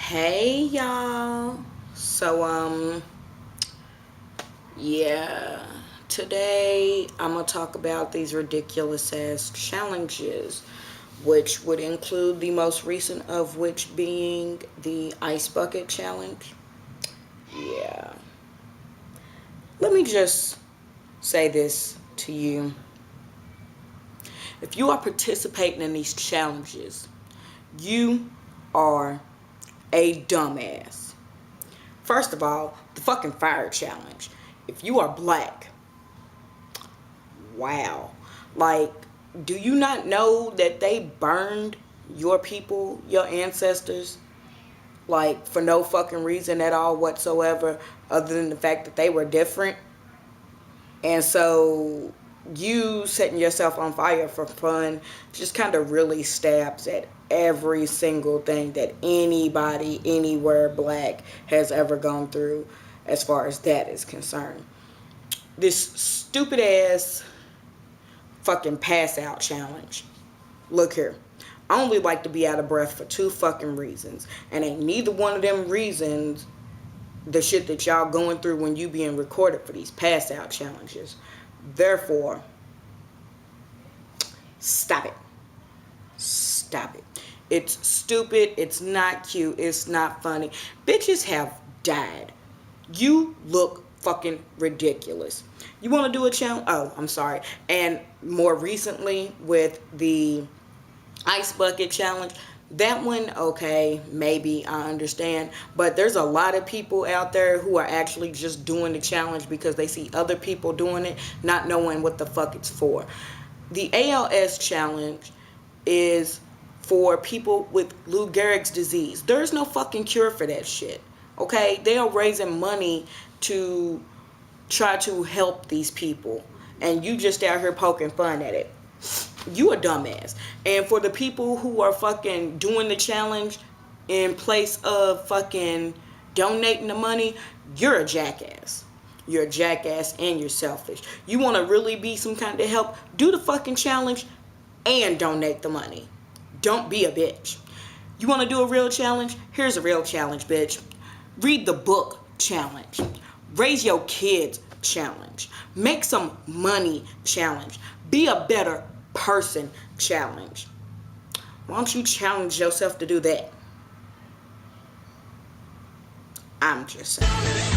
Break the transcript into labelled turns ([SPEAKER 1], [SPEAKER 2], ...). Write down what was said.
[SPEAKER 1] Hey y'all. So yeah, today I'm gonna talk about these ridiculous ass challenges, which would include the most recent of which being the ice bucket challenge. Yeah. Let me just say this to you. If you are participating in these challenges, you are a dumbass. First of all, the fucking fire challenge. If you are black, wow. Like, do you not know that they burned your people, your ancestors, like for no fucking reason at all whatsoever, other than the fact that they were different? And so you setting yourself on fire for fun just kind of really stabs at every single thing that anybody anywhere black has ever gone through as far as that is concerned. This stupid ass fucking pass out challenge. Look here. I only like to be out of breath for two fucking reasons. And ain't neither one of them reasons the shit that y'all going through when you being recorded for these pass out challenges. Therefore, stop it. Stop it. It's stupid. It's not cute. It's not funny. Bitches have died. You look fucking ridiculous. You want to do a challenge? Oh, I'm sorry. And more recently with the ice bucket challenge, that one, okay, maybe I understand, but there's a lot of people out there who are actually just doing the challenge because they see other people doing it, not knowing what the fuck it's for. The ALS challenge is for people with Lou Gehrig's disease. There's no fucking cure for that shit. Okay, they are raising money to try to help these people, and you just out here poking fun at it. You a dumbass. And for the people who are fucking doing the challenge in place of fucking donating the money, you're a jackass. You're a jackass and you're selfish. You want to really be some kind of help? Do the fucking challenge and donate the money. Don't be a bitch. You want to do a real challenge? Here's a real challenge, bitch. Read the book challenge. Raise your kids challenge. Make some money challenge. Be a better person challenge. Why don't you challenge yourself to do that? I'm just saying.